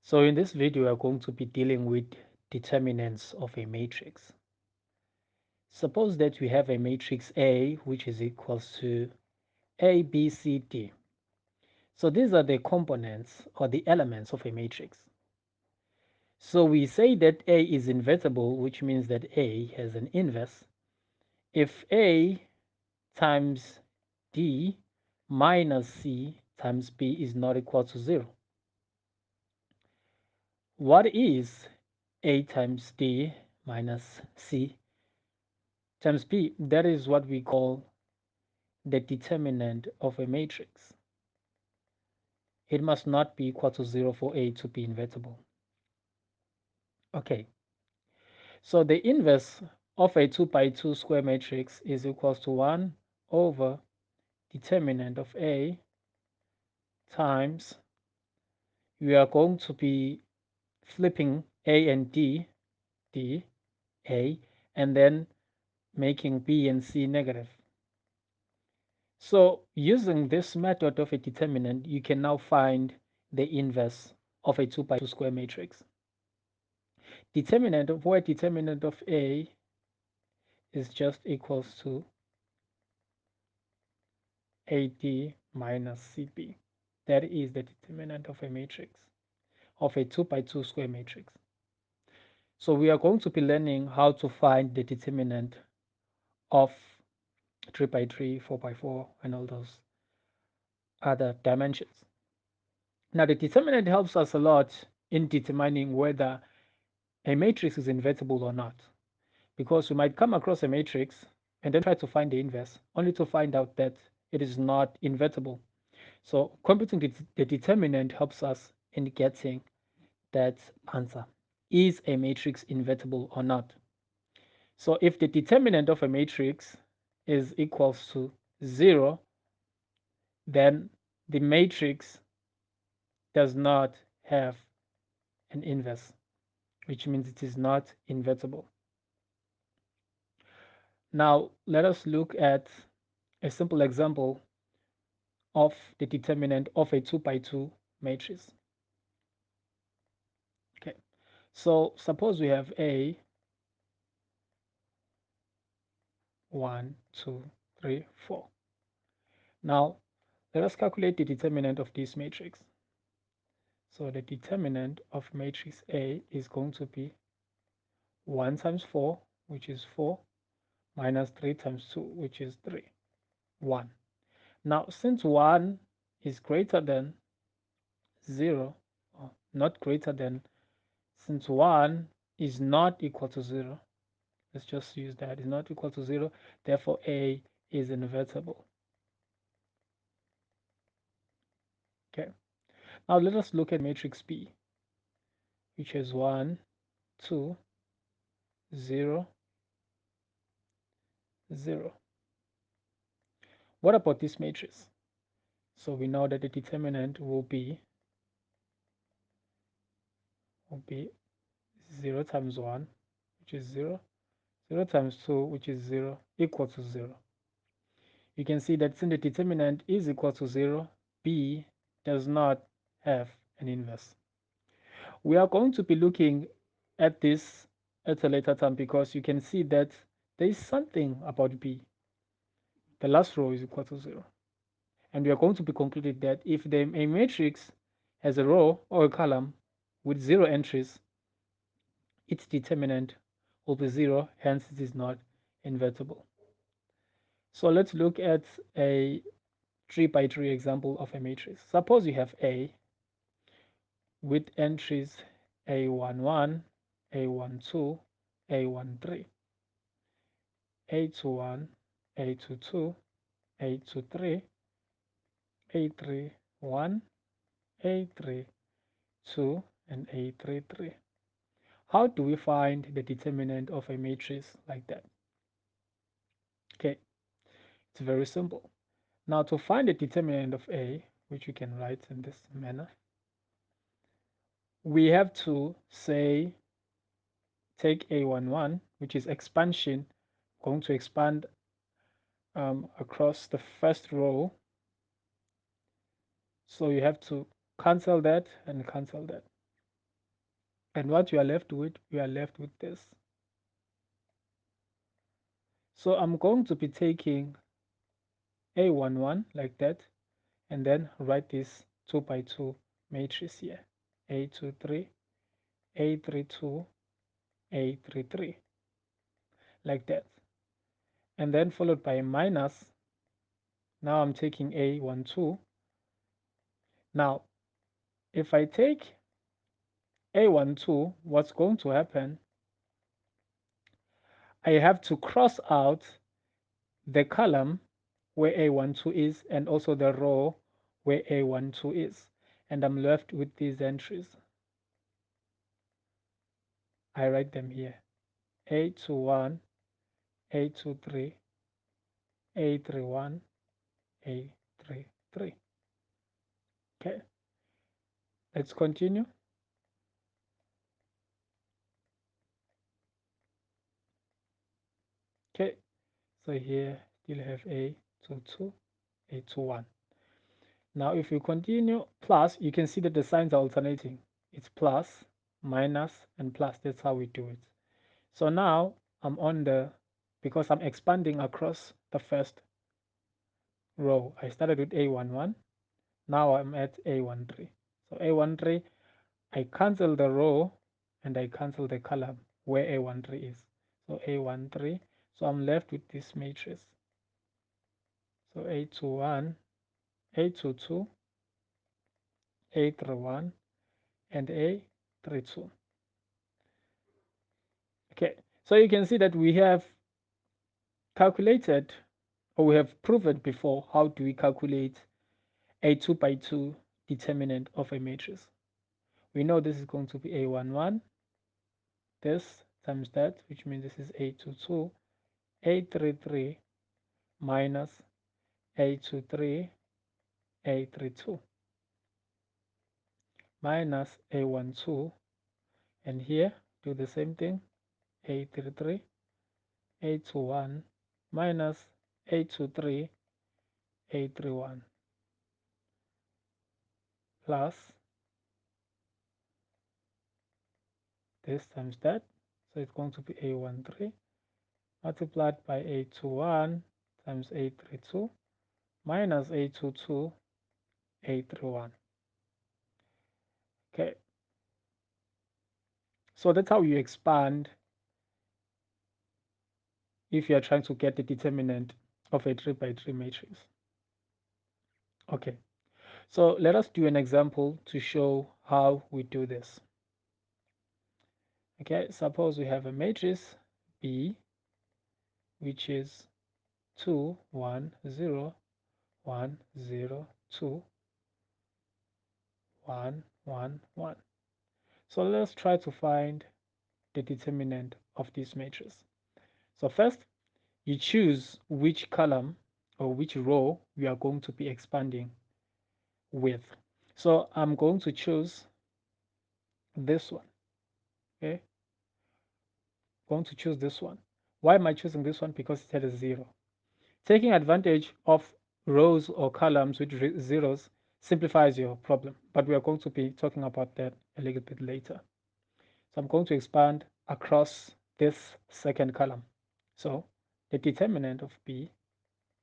So in this video, we are going to be dealing with determinants of a matrix. Suppose that we have a matrix A, which is equals to A, B, C, D. So these are the components or the elements of a matrix. So we say that A is invertible, which means that A has an inverse. If A times D minus C times B is not equal to 0. What is A times D minus C times B? That is what we call the determinant of a matrix. It must not be equal to 0 for A to be invertible. Okay, so the inverse of a 2 by 2 square matrix is equals to 1 over determinant of A times, we are going to be flipping A and D, A, and then making B and C negative. So using this method of a determinant, you can now find the inverse of a 2 by 2 square matrix. Determinant of A is just equals to AD minus CB. That is the determinant of a matrix, of a 2 by 2 square matrix. So we are going to be learning how to find the determinant of 3 by 3, 4 by 4, and all those other dimensions. Now the determinant helps us a lot in determining whether a matrix is invertible or not, because we might come across a matrix and then try to find the inverse, only to find out that it is not invertible. So computing the determinant helps us in getting that answer. Is a matrix invertible or not? So if the determinant of a matrix is equals to 0, then the matrix does not have an inverse, which means it is not invertible. Now let us look at a simple example of the determinant of a 2 by 2 matrix. Okay, so suppose we have A 1, 2, 3, 4. Now let us calculate the determinant of this matrix. So the determinant of matrix A is going to be 1 times 4, which is 4, minus 3 times 2, which is 3, 1. Now since 1 is greater than 0, or not greater than, since 1 is not equal to 0, let's just use that, is not equal to 0, therefore A is invertible. Okay, now let us look at matrix B, which is 1, 2, 0, 0. What about this matrix? So we know that the determinant will be 0 times 1, which is 0, 0 times 2, which is 0, equal to 0. You can see that since the determinant is equal to 0, B does not have an inverse. We are going to be looking at this at a later time, because you can see that there is something about B. The last row is equal to 0. And we are going to be concluded that if a matrix has a row or a column with 0 entries, its determinant will be 0, hence it is not invertible. So let's look at a 3 by 3 example of a matrix. Suppose you have A with entries A11, A12, A13, A21, A22, A23, A31, A32, and A33. How do we find the determinant of a matrix like that? Okay, it's very simple. Now to find the determinant of A, which we can write in this manner, we have to say, take A11, which is expansion, going to expand across the first row. So you have to cancel that and cancel that. And what you are left with, you are left with this. So I'm going to be taking A11 like that, and then write this 2 by 2 matrix here. A23, A32, A33, like that. And then followed by a minus. Now I'm taking A12. Now, if I take A12, what's going to happen? I have to cross out the column where A12 is and also the row where A12 is. And I'm left with these entries. I write them here. A21, A23, A31, A33. Okay, let's continue. Okay, so here still have A22, A21. Now if you continue plus, you can see that the signs are alternating. It's plus, minus, and plus. That's how we do it. So now I'm on because I'm expanding across the first row. I started with A11. Now I'm at A13. So A13, I cancel the row and I cancel the column where A13 is. So A13, so I'm left with this matrix. So A21, A22, A31, and A32. Okay, so you can see that we have calculated, or we have proven before, how do we calculate a 2 by 2 determinant of a matrix. We know this is going to be A11, this times that, which means this is A22, A33 minus A23, A32 minus A12, and here do the same thing, A33, A21 minus A23, A31 plus this times that, so it's going to be A13 multiplied by A21 times A32 minus A22, A31. Okay, so that's how you expand if you are trying to get the determinant of a 3 by 3 matrix. Okay, so let us do an example to show how we do this. Okay, suppose we have a matrix B, which is 2, 1, 0, 1, 0, 2, 1, 1, 1. So let's try to find the determinant of this matrix. So first, you choose which column or which row you are going to be expanding with. So I'm going to choose this one. Okay, going to choose this one. Why am I choosing this one? Because it had a 0. Taking advantage of rows or columns with zeros simplifies your problem, but we are going to be talking about that a little bit later. So I'm going to expand across this second column. So the determinant of B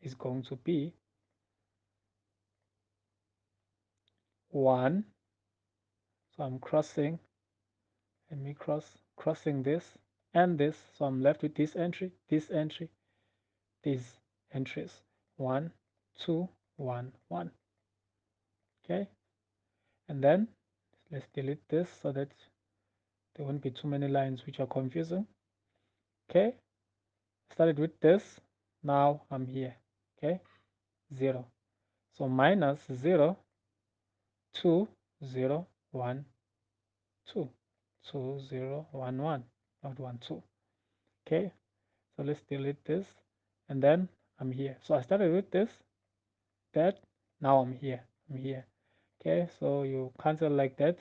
is going to be 1. So I'm crossing, let me crossing this and this. So I'm left with this entry, these entries. 1, 2, 1, 1. Okay. And then let's delete this so that there won't be too many lines which are confusing. Okay. Started with this. Now I'm here. Okay. 0. So minus 0, 2, 0, 1, 2, 2, 0, 1, 1, not 1, 2. Okay, so let's delete this, and then I'm here. So I started with this, that, now I'm here. Okay, so you cancel like that.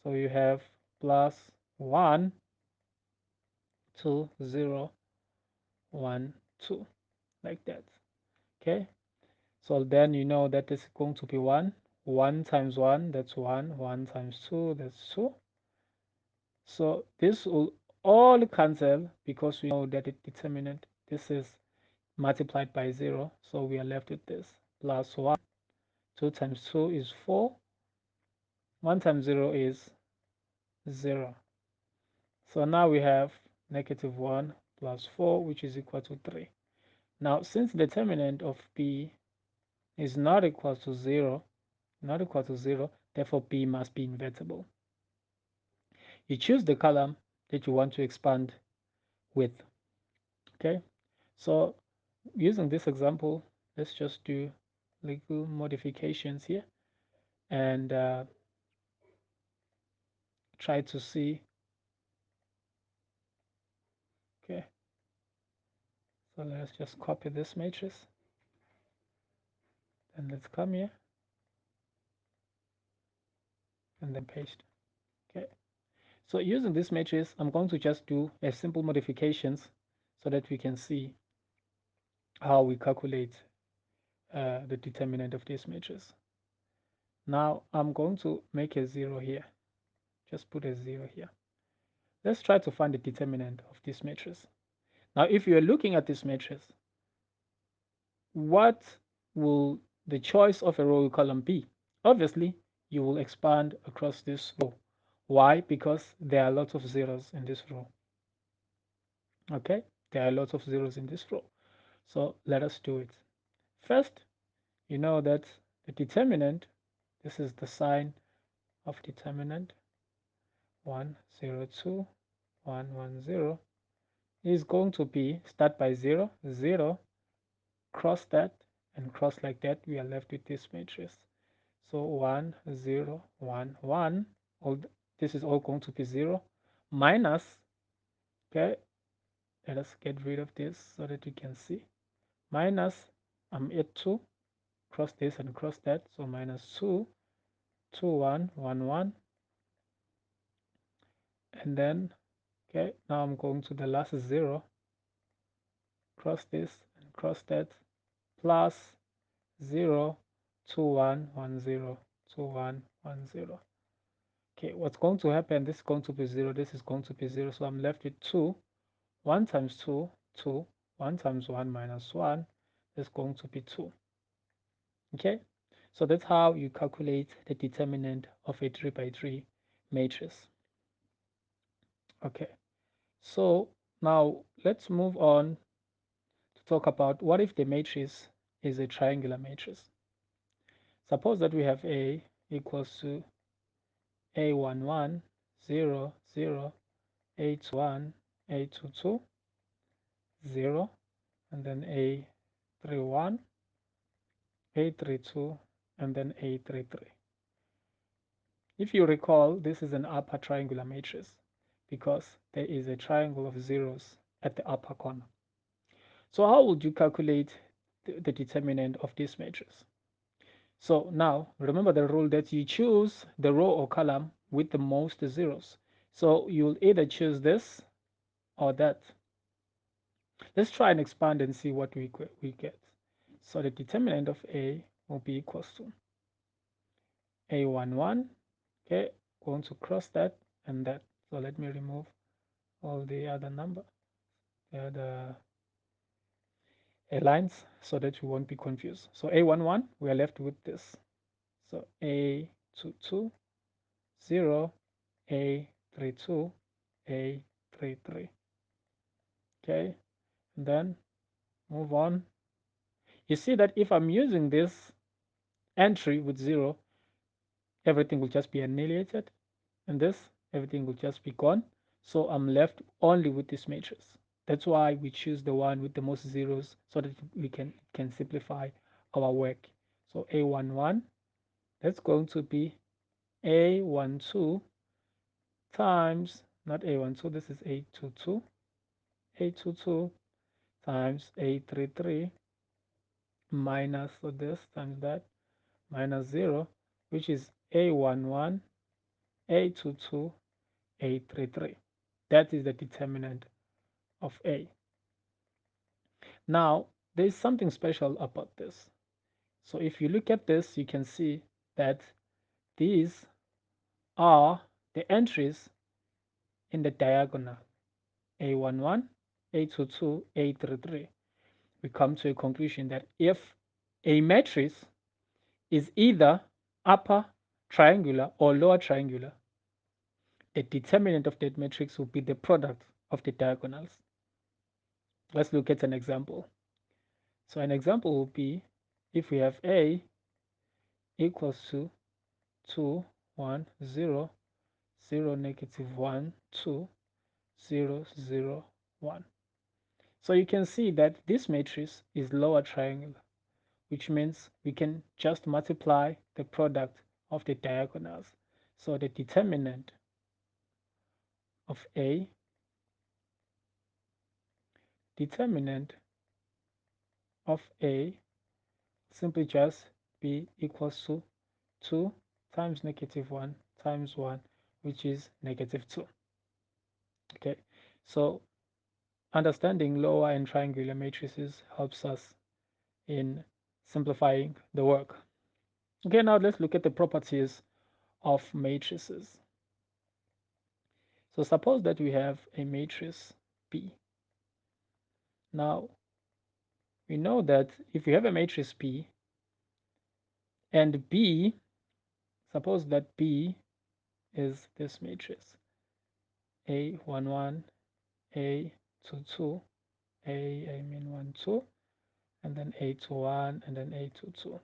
So you have plus 1, 2, 0, 1, 2, like that. Okay, so then you know that this is going to be 1. 1 times 1, that's 1. 1 times 2, that's 2. So this will all cancel because we know that the determinant, this is multiplied by 0. So we are left with this plus 1. 2 times 2 is 4. 1 times 0 is 0. So now we have negative 1 plus 4, which is equal to 3. Now, since the determinant of B is not equal to 0, therefore B must be invertible. You choose the column that you want to expand with. Okay, so using this example, let's just do little modifications here and try to see. Okay, so let's just copy this matrix and let's come here and then paste. Okay, so using this matrix, I'm going to just do a simple modifications so that we can see how we calculate the determinant of this matrix. Now I'm going to make a 0 here. Just put a 0 here. Let's try to find the determinant of this matrix. Now, if you're looking at this matrix, what will the choice of a row or column be? Obviously, you will expand across this row. Why? Because there are lots of zeros in this row. Okay, there are lots of zeros in this row. So let us do it. First, you know that the determinant, this is the sign of determinant 1, 0, 2, 1, 1, 0, is going to be start by 0, 0, cross that, and cross like that. We are left with this matrix. So 1, 0, 1, 1. All this is all going to be 0 minus. Okay, let us get rid of this so that you can see. Minus, I'm at 2, cross this and cross that. So minus 2, 2, 1, 1, 1. And then, okay, now I'm going to the last 0, cross this and cross that, plus 0, 2, 1, 1, 0, 2, 1, 1, 0. Okay, what's going to happen? This is going to be 0, this is going to be 0. So I'm left with 2. 1 times 2, 2. 1 times 1 minus 1 is going to be 2. Okay, so that's how you calculate the determinant of a 3 by 3 matrix. Okay, so now let's move on to talk about what if the matrix is a triangular matrix. Suppose that we have A equals to A11, 0, 0, A21, A22, 0, and then A31, A32, and then A33. If you recall, this is an upper triangular matrix because there is a triangle of zeros at the upper corner. So how would you calculate the determinant of this matrix? So now remember the rule that you choose the row or column with the most zeros. So you'll either choose this or that. Let's try and expand and see what we get. So the determinant of A will be equals to A11. Okay, going to cross that and that. So let me remove all the other the other lines so that you won't be confused. So A11, we are left with this. So A22, 0, A32, A33. Okay, and then move on. You see that if I'm using this entry with 0, everything will just be annihilated, and this, everything will just be gone. So I'm left only with this matrix. That's why we choose the one with the most zeros so that we can simplify our work. So A11, that's going to be A12 times, not A12, this is A22, A22 times A33 minus, so this times that, minus 0, which is A11, A22, A33. That is the determinant of A. Now, there is something special about this. So if you look at this, you can see that these are the entries in the diagonal A11, A22, A33, we come to a conclusion that if a matrix is either upper triangular or lower triangular, the determinant of that matrix will be the product of the diagonals. Let's look at an example. So an example will be if we have A equals to 2, 1, 0, 0, negative 1, 2, 0, 0, 1. So you can see that this matrix is lower triangular, which means we can just multiply the product of the diagonals. So the determinant of A, determinant of A simply just be equals to 2 times negative 1 times 1, which is negative 2. Okay, so understanding lower and triangular matrices helps us in simplifying the work. Okay, now let's look at the properties of matrices. So suppose that we have a matrix P. Now, we know that if we have a matrix P and B, suppose that B is this matrix A11, A22, A 1, 2, and then A21, and then A22.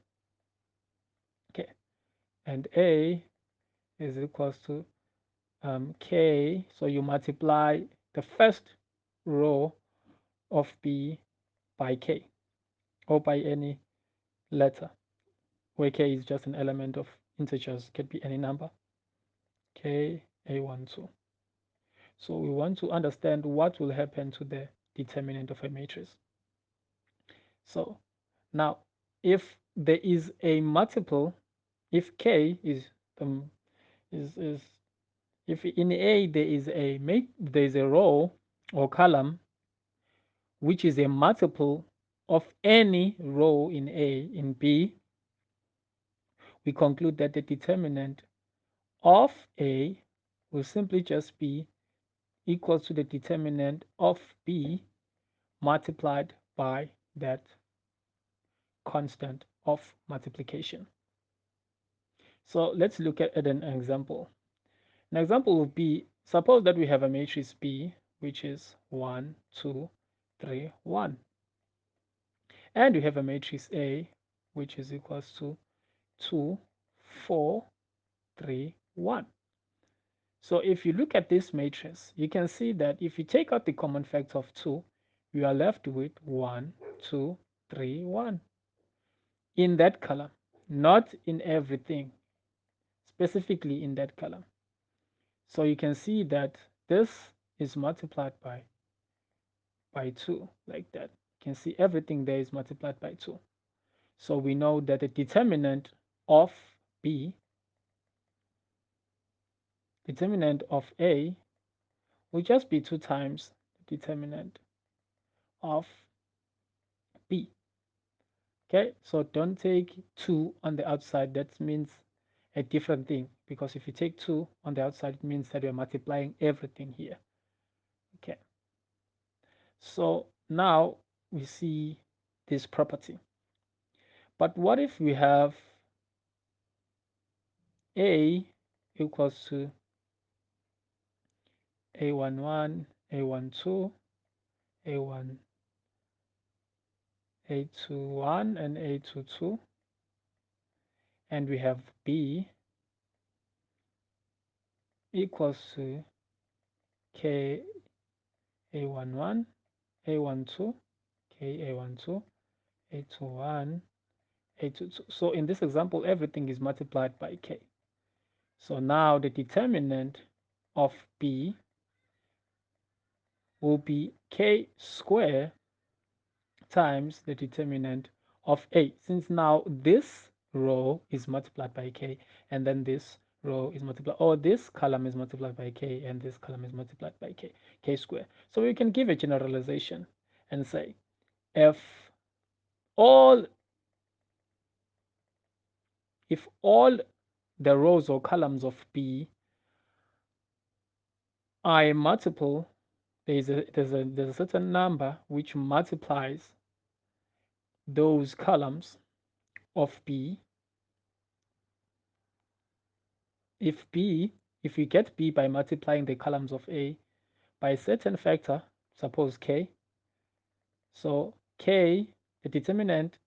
Okay, and A is equals to K, so you multiply the first row of B by K or by any letter, where K is just an element of integers, can be any number, K, A12. So we want to understand what will happen to the determinant of a matrix. So now, if there is a multiple, if K is if in A there is a row or column which is a multiple of any row in A in B, we conclude that the determinant of A will simply just be equal to the determinant of B multiplied by that constant of multiplication. So let's look at an example. An example would be, suppose that we have a matrix B, which is 1, 2, 3, 1. And we have a matrix A, which is equals to 2, 4, 3, 1. So if you look at this matrix, you can see that if you take out the common factor of 2, you are left with 1, 2, 3, 1 in that column, not in everything, specifically in that column. So you can see that this is multiplied by 2 like that. You can see everything there is multiplied by 2. So we know that the determinant of B, determinant of A, will just be 2 times the determinant of B. Okay, so don't take 2 on the outside. That means a different thing, because if you take 2 on the outside, it means that you're multiplying everything here. Okay, so now we see this property. But what if we have A equals to A11, A12, A1, A21, and A22, and we have B equals to K A11, A12, K A12, A21, A22. So in this example, everything is multiplied by K. So now the determinant of B will be K squared times the determinant of A. Since now this row is multiplied by K, and then this row is multiplied, or this column is multiplied by K, and this column is multiplied by K, K squared. So we can give a generalization and say if all the rows or columns of B I multiple, there's a certain number which multiplies those columns of B. If we get B by multiplying the columns of A by a certain factor, suppose K, so K, the determinant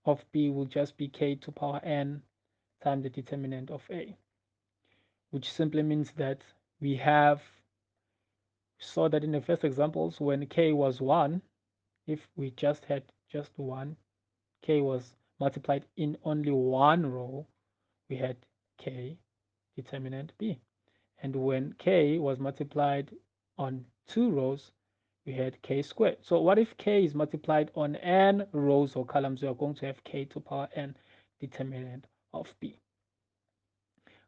of B will just be K to power N times the determinant of A, which simply means that we saw that in the first examples when K was 1, if we just had just 1, K was multiplied in only one row, we had K determinant B. And when K was multiplied on 2 rows, we had K squared. So what if K is multiplied on n rows or columns? We are going to have K to power n determinant of B.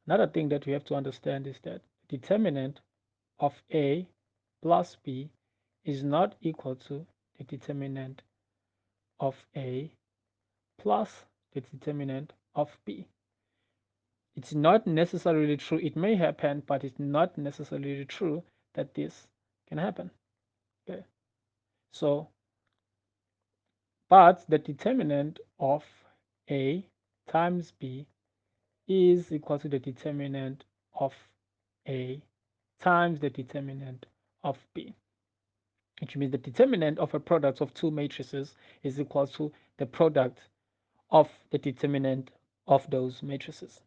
Another thing that we have to understand is that determinant of A plus B is not equal to the determinant of A plus the determinant of B. It's not necessarily true. It may happen, but it's not necessarily true that this can happen. Okay. So, but the determinant of A times B is equal to the determinant of A times the determinant of B, which means the determinant of a product of two matrices is equal to the product of the determinant of those matrices.